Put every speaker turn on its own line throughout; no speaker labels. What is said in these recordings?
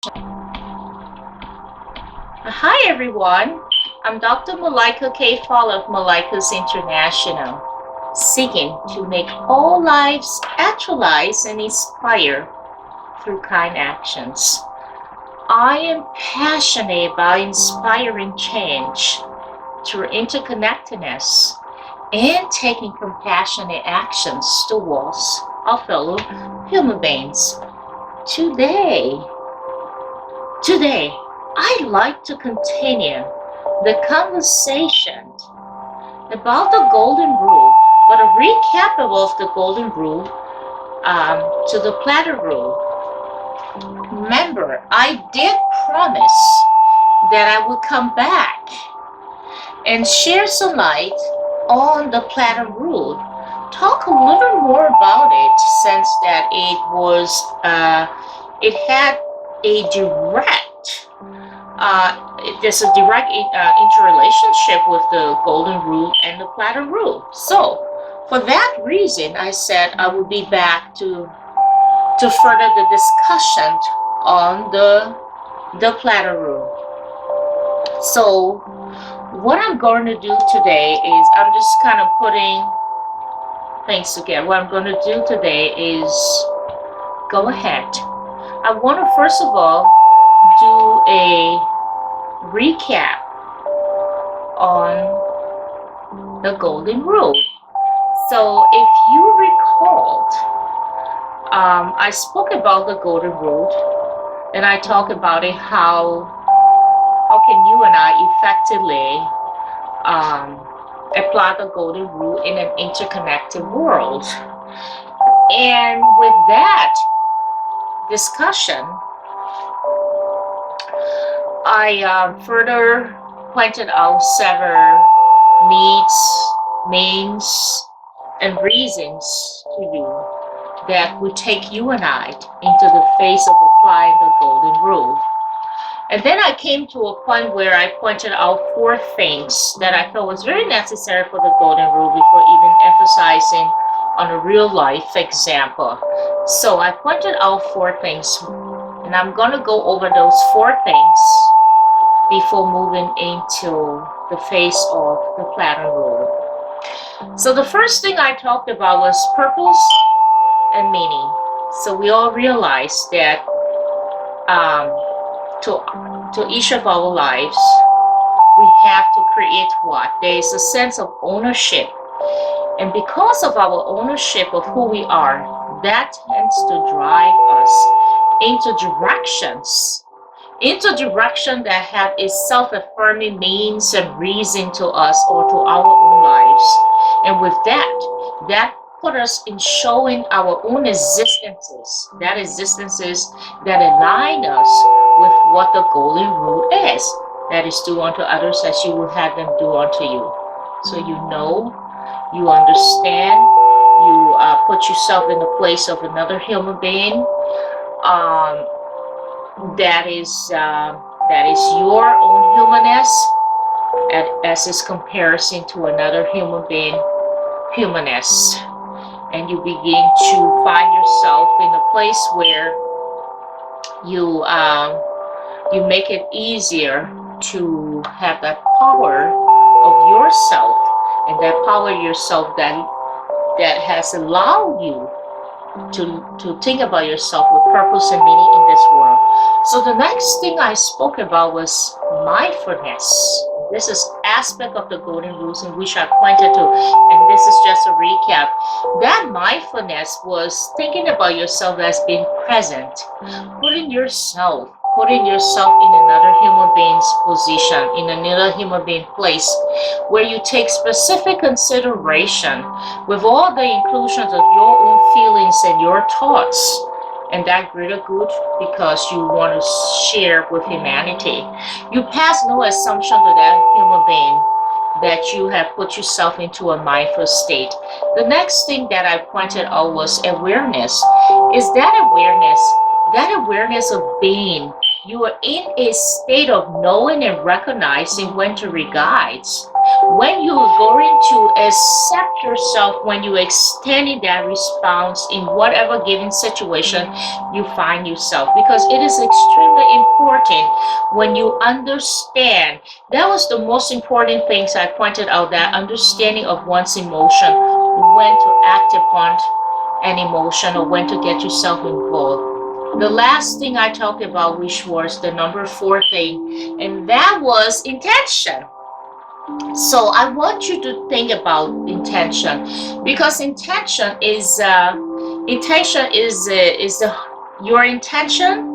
Hi everyone, I'm Dr. Malaika K, Falla of Malaika International, seeking to make all lives actualize and inspire through kind actions. I am passionate about inspiring change through interconnectedness and taking compassionate actions towards our fellow human beings. Today, Today, I'd like to continue the conversation about the Golden Rule, but a recap of the Golden Rule to the Platter Rule. Remember, I did promise that I would come back and share some light on the Platter Rule. Talk a little more about it since that it had a direct there's a direct interrelationship with the Golden Rule and the Platter Rule. So, for that reason, I said I would be back to further the discussion on the Platter Rule. So, what I'm going to do today is I'm just kind of putting things together. What I'm going to do today is go ahead. I want to first of all do a recap on the Golden Rule. So if you recalled, I spoke about the Golden Rule and I talked about it how can you and I effectively apply the Golden Rule in an interconnected world. And with that discussion, I further pointed out several needs, means, and reasons to you that would take you and I into the phase of applying the Golden Rule. And then I came to a point where I pointed out 4 things that I felt was very necessary for the Golden Rule before even emphasizing on a real life example. So I pointed out 4 things, and I'm going to go over those 4 things before moving into the phase of the Platter Rule. So the first thing I talked about was purpose and meaning. So we all realize that to each of our lives, we have to create what? There is a sense of ownership. And because of our ownership of who we are, that tends to drive us into direction that have a self-affirming means and reason to us or to our own lives. And with that put us in showing our own existences that align us with what the Golden Rule is. That is, do unto others as you would have them do unto you. So you know, you understand, you put yourself in the place of another human being. That is your own humanness as is comparison to another human being humanness, and you begin to find yourself in a place where you make it easier to have that power of yourself, and that power yourself that has allowed you to think about yourself with purpose and meaning in this world. So the next thing I spoke about was mindfulness. This is aspect of the Golden Rules in which I pointed to, and this is just a recap. That mindfulness was thinking about yourself as being present, putting yourself in another human being's position, in another human being place, where you take specific consideration with all the inclusions of your own feelings and your thoughts and that greater good because you want to share with humanity. You pass no assumption to that human being that you have put yourself into a mindful state. The next thing that I pointed out was awareness. Is that awareness of being. You are in a state of knowing and recognizing when to reguide, when you are going to accept yourself when you extending that response in whatever given situation you find yourself, because it is extremely important when you understand. That was the most important things I pointed out, that understanding of one's emotion, when to act upon an emotion or when to get yourself involved. The last thing I talked about, which was the number 4 thing, and that was intention. So I want you to think about intention, because your intention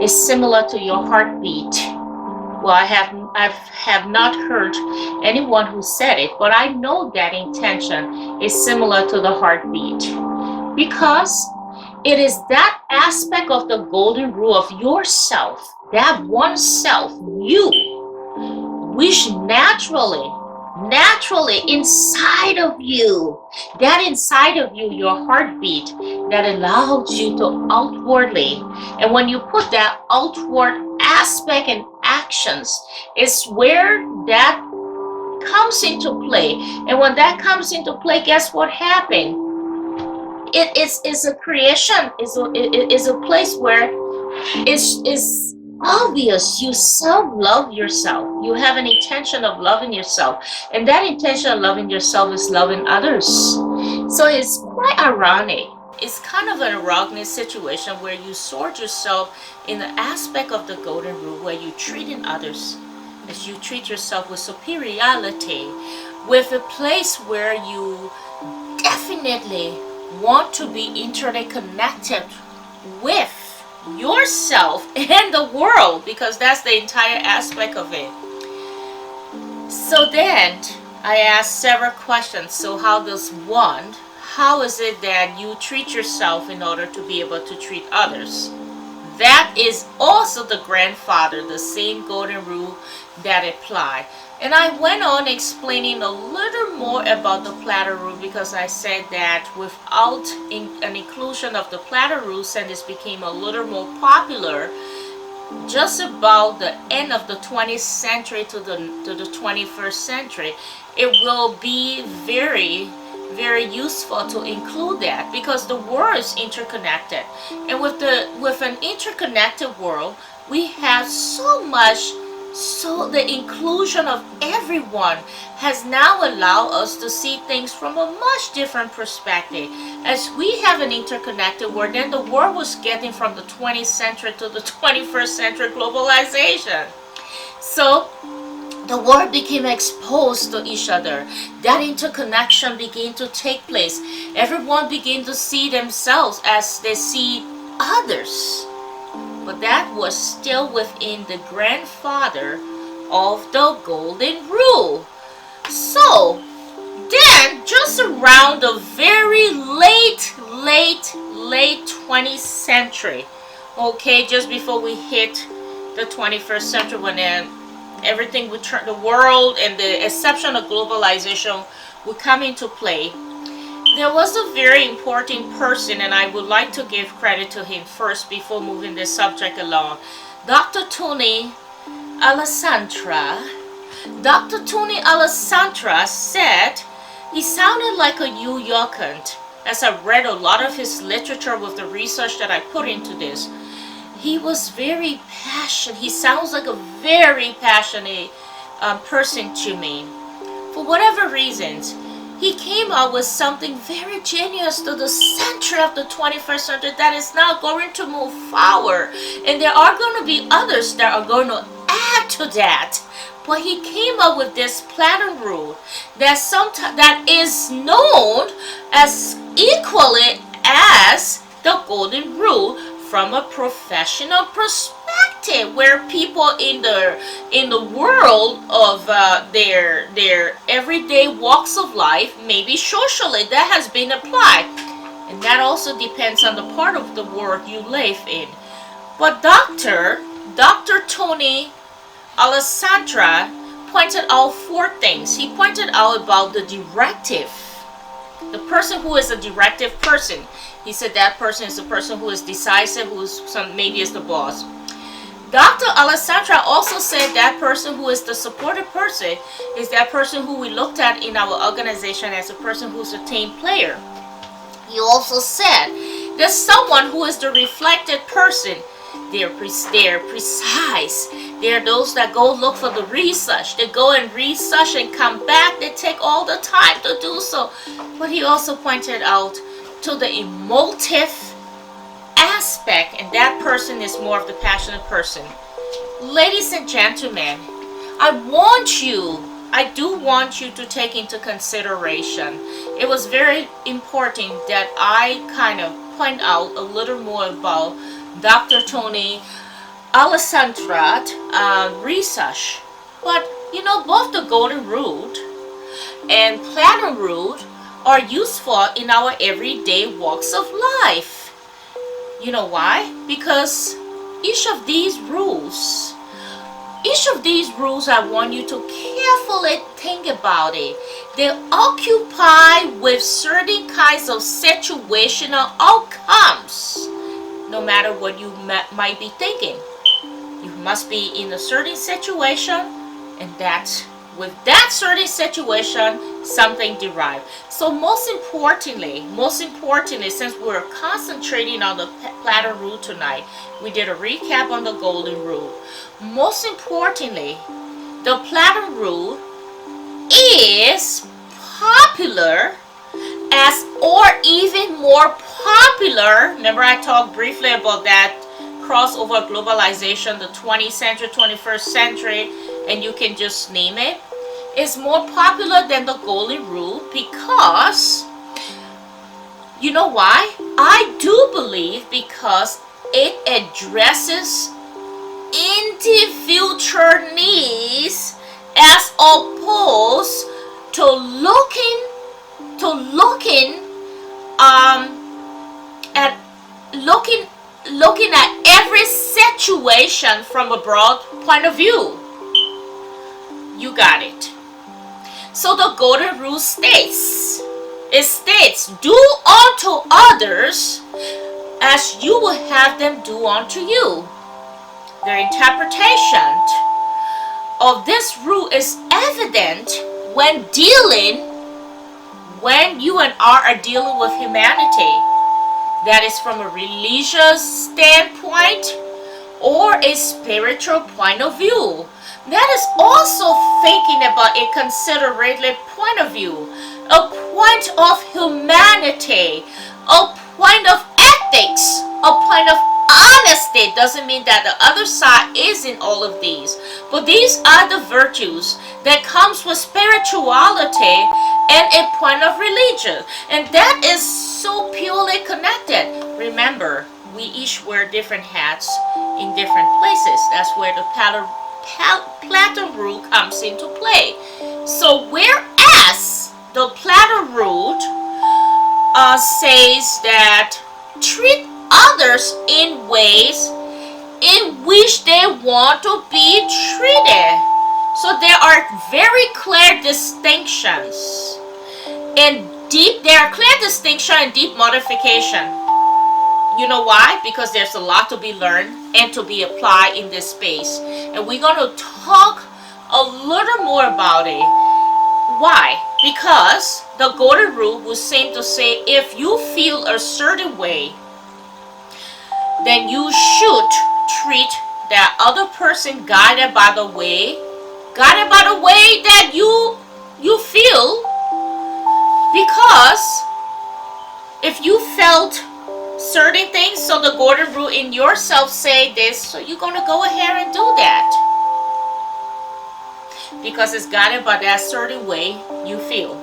is similar to your heartbeat. Well, I have not heard anyone who said it, but I know that intention is similar to the heartbeat, because it is that aspect of the golden rule of yourself, that one self, you, which naturally inside of you, that inside of you, your heartbeat, that allows you to outwardly, and when you put that outward aspect and actions, is where that comes into play. And when that comes into play, guess what happened? It is a creation, is a place where it's obvious you self-love yourself. You have an intention of loving yourself, and that intention of loving yourself is loving others. So it's quite ironic. It's kind of an ironic situation where you sort yourself in the aspect of the golden rule, where you treating others as you treat yourself with superiority, with a place where you definitely want to be interconnected with yourself and the world, because that's the entire aspect of it. So then I asked several questions. So how is it that you treat yourself in order to be able to treat others? That is also the grandfather, the same golden rule that apply. And I went on explaining a little more about the platter rule, because I said that without an inclusion of the platter rules, and this became a little more popular just about the end of the 20th century to the 21st century, it will be very, very useful to include that, because the world is interconnected, and with an interconnected world, we have so much. So the inclusion of everyone has now allowed us to see things from a much different perspective. As we have an interconnected world, then the world was getting from the 20th century to the 21st century globalization. So the world became exposed to each other. That interconnection began to take place. Everyone began to see themselves as they see others. But that was still within the grandfather of the golden rule. So then, just around the very late 20th century, okay, just before we hit the 21st century, when everything would turn, the world and the exception of globalization would come into play, there was a very important person, and I would like to give credit to him first before moving this subject along. Dr. Tony Alessandra. Dr. Tony Alessandra said he sounded like a New Yorker. As I read a lot of his literature with the research that I put into this, he was very passionate. He sounds like a very passionate person to me. For whatever reasons, he came out with something very genius to the century of the 21st century that is now going to move forward. And there are going to be others that are going to add to that. But he came up with this platter rule that is known as equally as the golden rule from a professional perspective, where people in the world of their everyday walks of life, maybe socially, that has been applied, and that also depends on the part of the world you live in. But Dr. Tony Alessandra pointed out 4 things. He pointed out about the directive, the person who is a directive person. He said that person is the person who is decisive, maybe is the boss. Dr. Alessandra also said that person who is the supportive person is that person who we looked at in our organization as a person who's a team player. You also said there's someone who is the reflected person. They're precise. They're those that go look for the research. They go and research and come back. They take all the time to do so. But he also pointed out to the emotive aspect, and that person is more of the passionate person. Ladies and gentlemen, I do want you to take into consideration. It was very important that I kind of point out a little more about Dr. Tony Alessandra research. But you know, both the golden rule and platinum rule are useful in our everyday walks of life. You know why? Because each of these rules, I want you to carefully think about it. They occupy with certain kinds of situational outcomes. No matter what you might be thinking, you must be in a certain situation, and that with that certain situation, something derived. So most importantly, since we're concentrating on the platinum rule tonight, we did a recap on the golden rule. Most importantly, the platinum rule is popular as, or even more popular. Remember I talked briefly about that crossover globalization, the 20th century, 21st century, and you can just name it. It's more popular than the golden rule because, you know why? I do believe because it addresses individual needs as opposed to looking at every situation from a broad point of view. You got it. So the golden rule states, do unto others as you will have them do unto you. The interpretation of this rule is evident when you and I are dealing with humanity. That is from a religious standpoint or a spiritual point of view. That is also thinking about a considerate point of view, a point of humanity, a point of ethics, a point of honesty. Doesn't mean that the other side isn't all of these, but these are the virtues that comes with spirituality and a point of religion, and that is so purely connected. Remember, we each wear different hats in different places. That's where the platinum rule comes into play. So whereas the platinum rule says that treat others in ways in which they want to be treated. So there are very clear distinctions and there are clear distinction and deep modification. You know why? Because there's a lot to be learned and to be applied in this space. And we're going to talk a little more about it. Why? Because the golden rule would seem to say if you feel a certain way, then you should treat that other person guided by the way that you feel. Because if you felt certain things, so the golden rule in yourself say this, so you're going to go ahead and do that because it's guided by that certain way you feel.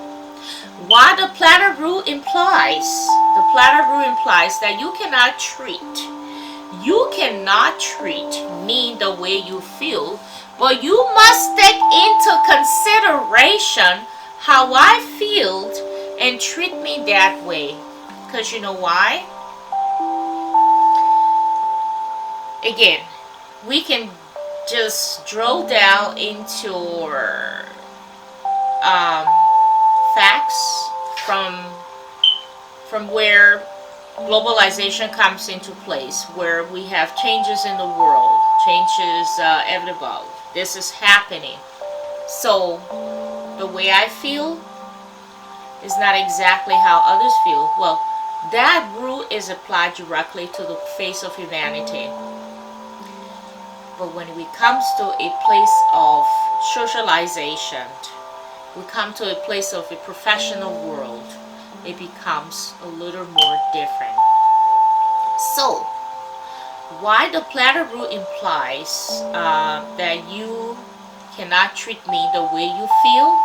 Why the platinum rule implies that you cannot treat me the way you feel, but you must take into consideration how I feel and treat me that way. Because you know why? Again, we can just drill down into facts from where globalization comes into place, where we have changes in the world, Change is inevitable. This is happening. So the way I feel is not exactly how others feel. Well, that rule is applied directly to the face of humanity. But when it comes to a place of socialization, we come to a place of a professional world, it becomes a little more different. So, why the platter rule implies that you cannot treat me the way you feel,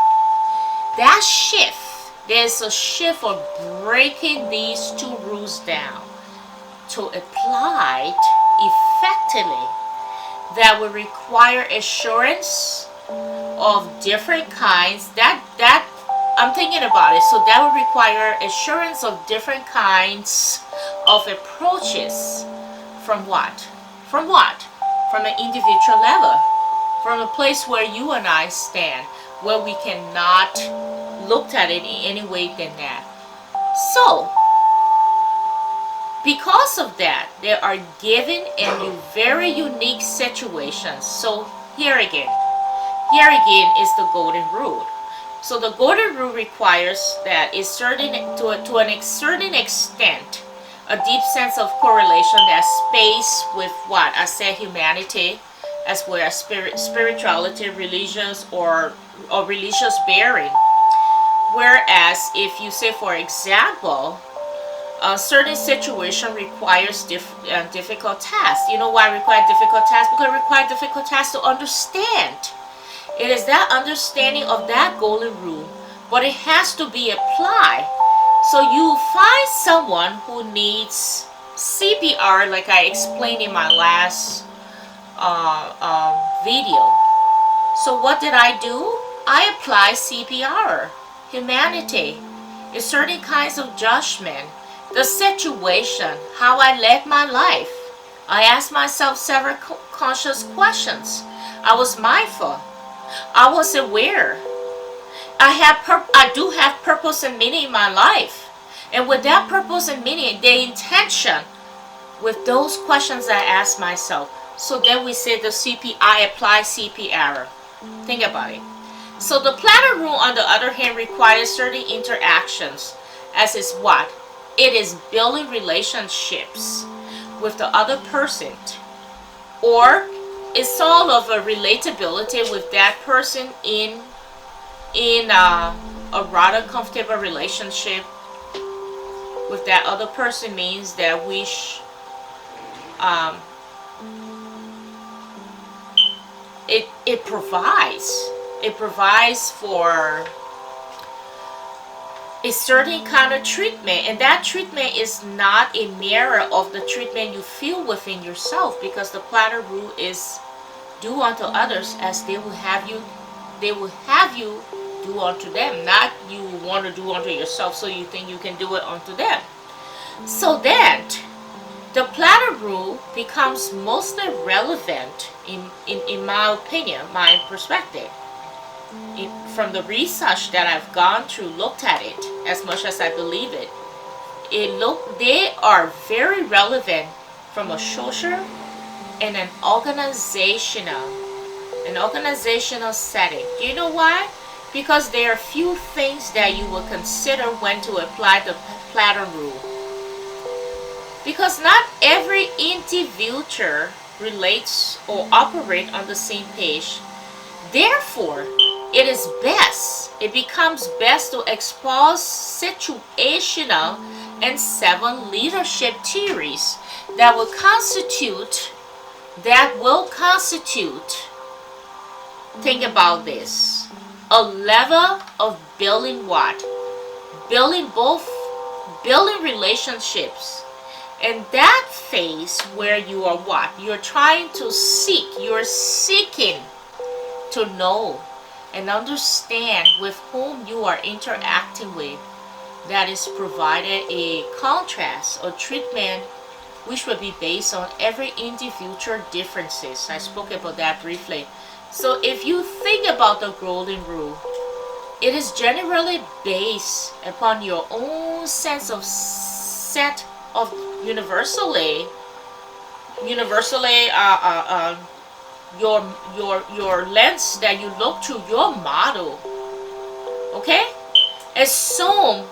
that shift, there's a shift of breaking these two rules down to apply it effectively that will require assurance of different kinds. That I'm thinking about it. So that will require assurance of different kinds of approaches. From what? From what? From an individual level. From a place where you and I stand, where we cannot look at it in any way than that. So, because of that, there are given and very unique situations. So here again is the golden rule. So the golden rule requires that to a certain extent, a deep sense of correlation, that space with what I said, humanity, as well as spirituality, religious or religious bearing. Whereas if you say, for example, a certain situation requires difficult tasks. You know why it requires difficult tasks? Because it requires difficult tasks to understand. It is that understanding of that golden rule, but it has to be applied. So you find someone who needs CPR, like I explained in my last video. So what did I do? I apply CPR, humanity, in certain kinds of judgment, the situation, how I led my life. I asked myself several conscious questions. I was mindful. I was aware. I do have purpose and meaning in my life. And with that purpose and meaning, the intention with those questions I asked myself. So then we say I apply CPR. Think about it. So the platter rule, on the other hand, requires certain interactions, as is what? It is building relationships with the other person, or it's all of a relatability with that person in a rather comfortable relationship with that other person. Means that it provides for a certain kind of treatment, and that treatment is not a mirror of the treatment you feel within yourself, because the platter rule is do unto others as they will have you do unto them, not you want to do unto yourself so you think you can do it unto them. So then the platter rule becomes mostly relevant in my opinion, my perspective. From the research that I've gone through, looked at it as much as I believe it, they are very relevant from a social and an organizational setting. Do you know why? Because there are few things that you will consider when to apply the platter rule. Because not every individual relates or operates on the same page. Therefore, it becomes best to expose situational and 7 leadership theories that will constitute, think about this, a level of building what? Building relationships. And that phase where you are what? You're trying to you're seeking to know and understand with whom you are interacting with, that is provided a contrast or treatment which will be based on every individual differences. I spoke about that briefly. So if you think about the golden rule, it is generally based upon your own sense of set of universally universally, your lens that you look through, your model. Okay, assume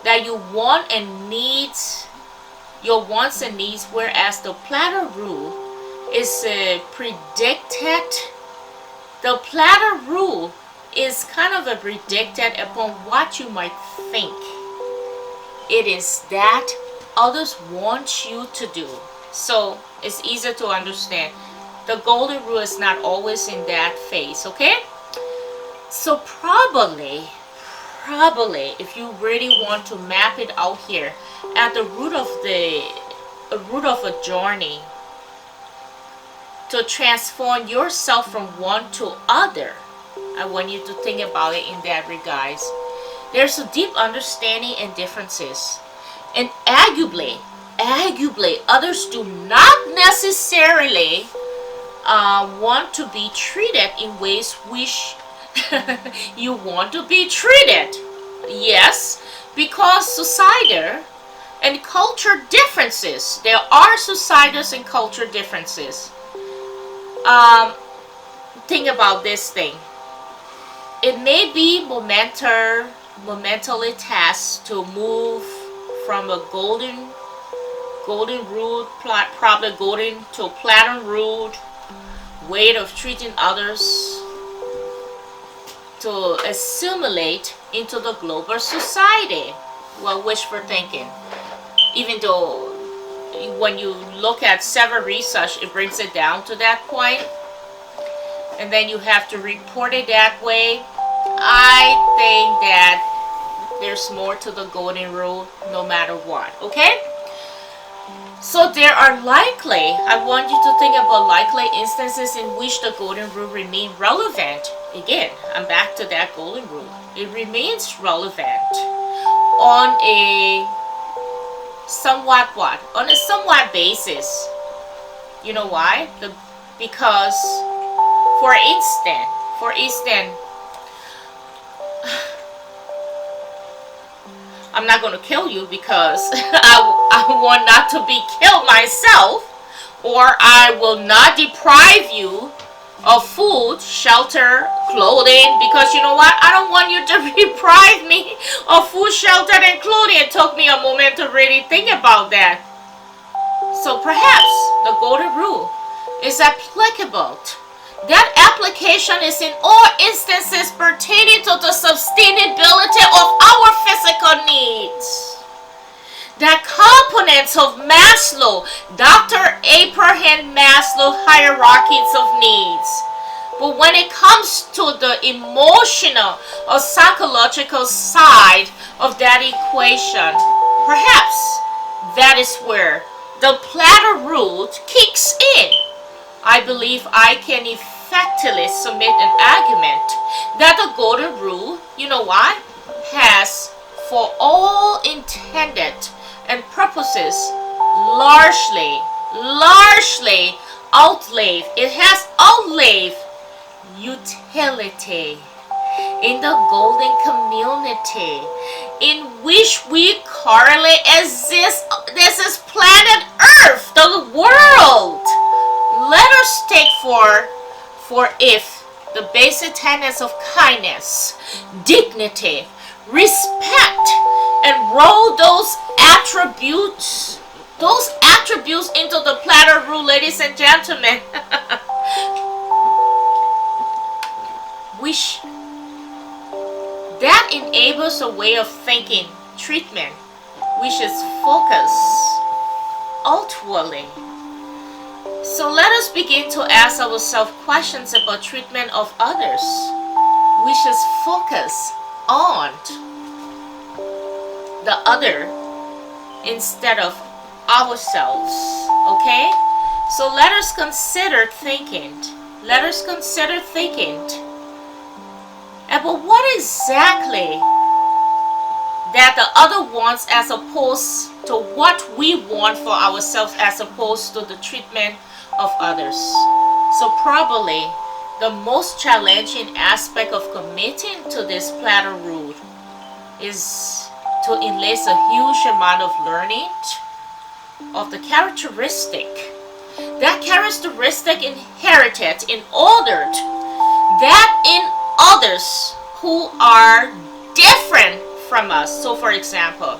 that you want and needs your wants and needs, whereas the platter rule is predicted. The platter rule is kind of a predicted upon what you might think it is that others want you to do. So it's easier to understand. The golden rule is not always in that phase, okay? So probably, if you really want to map it out here, at the root of a journey to transform yourself from one to other, I want you to think about it in that regards. There's a deep understanding and differences, and arguably others do not necessarily want to be treated in ways which you want to be treated. Yes, because societal and culture differences. There are societal and culture differences. Think about this thing. It may be momentally tasked to move from a golden rule, probably golden to platinum rule way of treating others, to assimilate into the global society. Well, wishful thinking. Even though when you look at several research, it brings it down to that point, and then you have to report it that way. I think that there's more to the golden rule no matter what, okay? So there are likely, I want you to think about likely instances in which the golden rule remain relevant. Again, I'm back to that golden rule. It remains relevant on a somewhat basis. You know why? Because for instance, I'm not going to kill you because I want not to be killed myself, or I will not deprive you of food, shelter, clothing, because you know what? I don't want you to deprive me of food, shelter, and clothing. It took me a moment to really think about that. So perhaps the golden rule is applicable. That application is in all instances pertaining to the sustainability of our physical needs. The components of Maslow, Dr. Abraham Maslow hierarchies of needs. But when it comes to the emotional or psychological side of that equation, perhaps that is where the platter rule kicks in. I believe I can effectively submit an argument that the golden rule, you know why, has for all intended and purposes largely outlived. It has outlived utility in the golden community in which we currently exist. This is planet Earth, the world. Let us take for if the basic tenets of kindness, dignity, respect, and roll those attributes into the platter rule, ladies and gentlemen. Which that enables a way of thinking, treatment, which is focused outwardly. So let us begin to ask ourselves questions about treatment of others, which is focused on the other instead of ourselves. Okay? So let us consider thinking. About what exactly that the other wants as opposed to what we want for ourselves, as opposed to the treatment of others. So probably the most challenging aspect of committing to this platter rule is to enlist a huge amount of learning of the characteristic That characteristic inherited in order that in others who are different from us. So for example,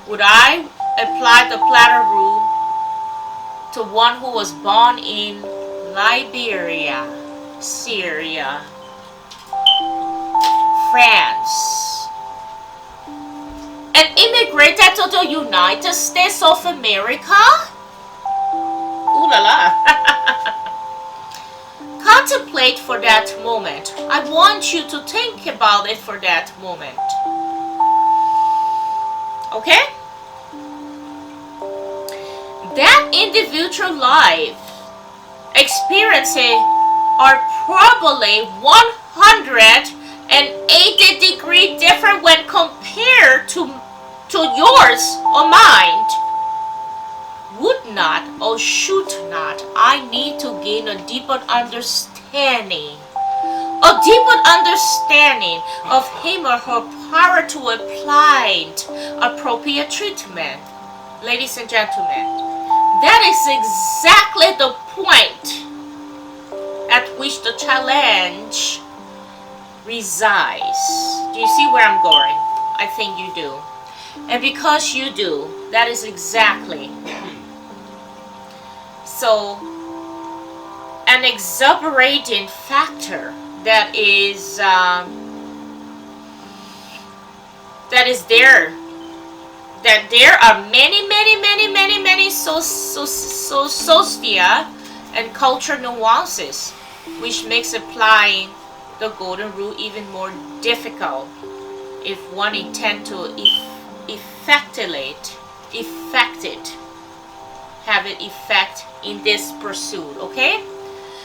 would I apply the platter rule to one who was born in Liberia, Syria, France, and immigrated to the United States of America? Ooh la la. Contemplate for that moment. I want you to think about it for that moment. Okay? That individual life experiences are probably 180 degrees different when compared to yours or mine. Would not or should not I need to gain a deeper understanding of him or her prior to applying appropriate treatment? Ladies and gentlemen, that is exactly the point at which the challenge resides. Do you see where I'm going? I think you do. And because you do, that is exactly so an exuberating factor that is there. That there are many socia and culture nuances which makes applying the golden rule even more difficult if one intends to have it effect in this pursuit. Okay,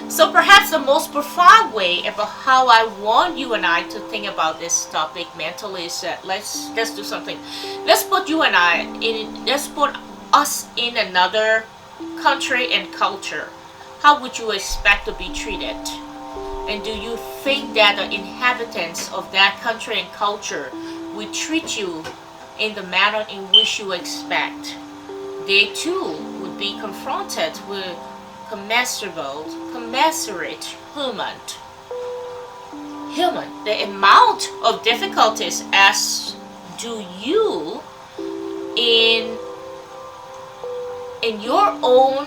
so perhaps the most profound way about how I want you and I to think about this topic mentally is that let's do something. Let's put you and I in, let's put us in another country and culture. How would you expect to be treated? And do you think that the inhabitants of that country and culture will treat you in the manner in which you expect? They too would be confronted with commensurate human the amount of difficulties as do you in your own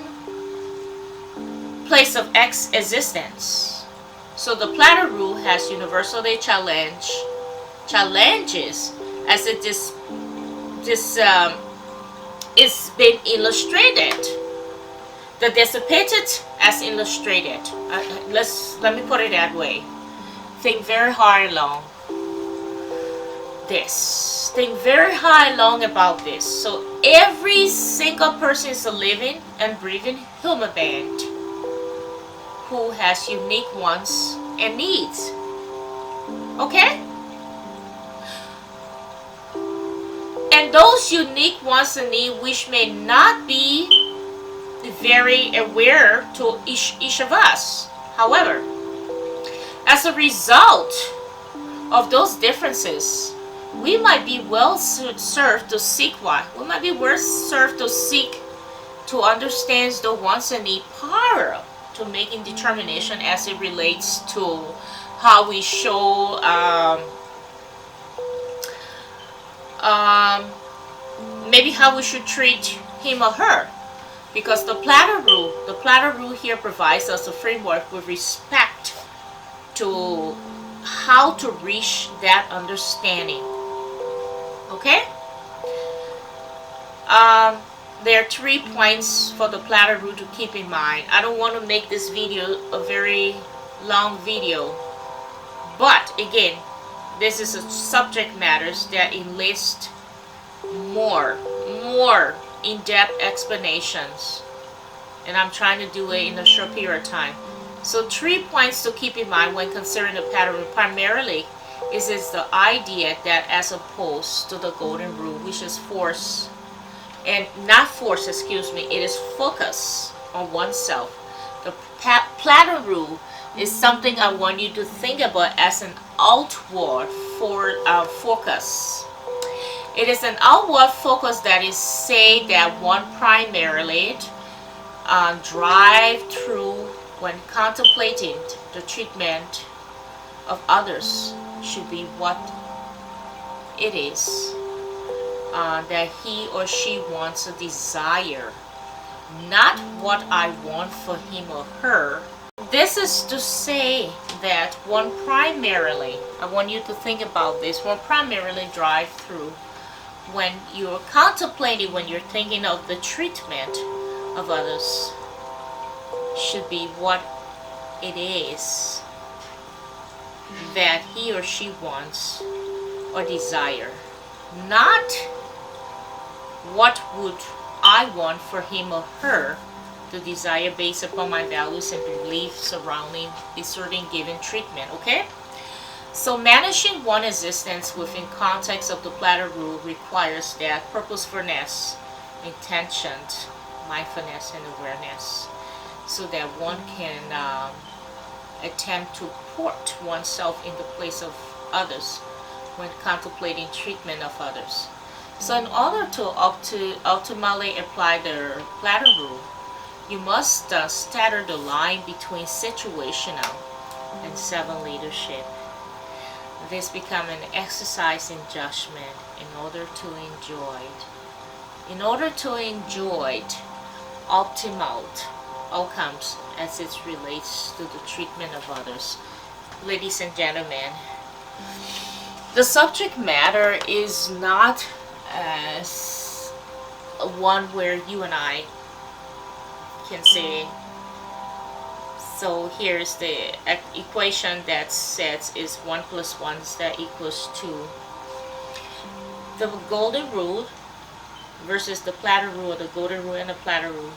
place of existence. So the platter rule has universally challenges as it is it's been illustrated. The dissipated as illustrated. Let me put it that way. Think very hard long this. Think very hard long about this. So every single person is a living and breathing human being who has unique wants and needs. Okay? And those unique wants and needs which may not be very aware to each of us. However, as a result of those differences, we might be well served to seek what? We might be well served to seek to understand the wants and needs prior to making determination as it relates to how we show maybe how we should treat him or her. Because the platter rule here provides us a framework with respect to how to reach that understanding. Okay? There are 3 points for the platter rule to keep in mind. I don't want to make this video a very long video, but again, this is a subject matters that enlist more in-depth explanations, and I'm trying to do it in a short period of time. So 3 points to keep in mind when considering the pattern primarily is the idea that as opposed to the golden rule, which is force, and not force, excuse me, it is focus on oneself. The pattern rule is something I want you to think about as an outward focus. It is an outward focus that is say that one primarily drive through when contemplating the treatment of others should be what it is that he or she wants a desire, not what I want for him or her. This is to say that one primarily, I want you to think about this, one primarily drive through when you're contemplating, when you're thinking of the treatment of others, should be what it is that he or she wants or desire, not what would I want for him or her to desire based upon my values and beliefs surrounding a certain given treatment. Okay, so managing one existence within context of the platter rule requires that purposefulness, intention, mindfulness, and awareness, so that one can attempt to put oneself in the place of others when contemplating treatment of others. So in order to ultimately apply the platter rule, you must stutter the line between situational and servant leadership. This becomes an exercise in judgment in order to enjoy it. In order to enjoy it, optimal outcomes as it relates to the treatment of others. Ladies and gentlemen, the subject matter is not as one where you and I can say, so here's the equation that says is 1 plus 1 is that equals 2. The golden rule versus the platter rule, the golden rule and the platter rule.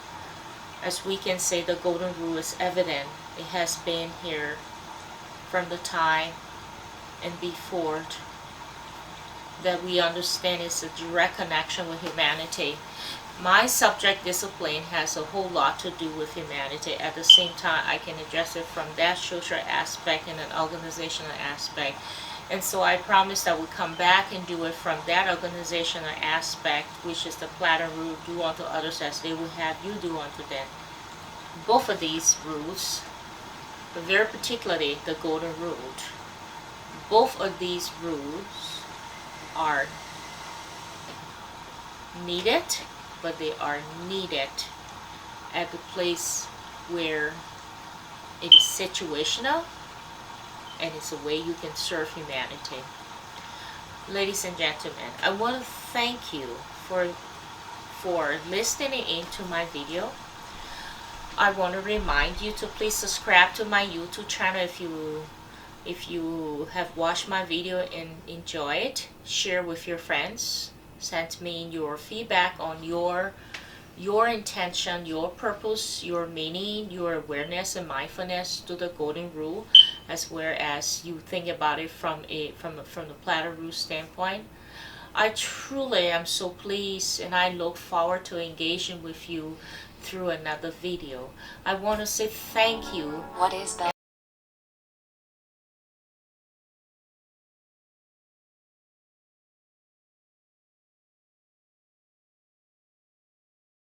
As we can say, the golden rule is evident. It has been here from the time and before that we understand it's a direct connection with humanity. My subject discipline has a whole lot to do with humanity. At the same time, I can address it from that social aspect and an organizational aspect. And so I promise that we'll come back and do it from that organizational aspect, which is the platter rule, do unto others as they would have you do unto them. Both of these rules, but very particularly the golden rule, both of these rules are needed, but they are needed at the place where it is situational and it's a way you can serve humanity. Ladies and gentlemen, I want to thank you for listening into my video. I want to remind you to please subscribe to my YouTube channel if you have watched my video and enjoy it. Share with your friends. Send me your feedback on your intention, your purpose, your meaning, your awareness and mindfulness to the golden rule, as well as you think about it from the platter rule standpoint. I truly am so pleased and I look forward to engaging with you through another video. I want to say thank you.
What is that?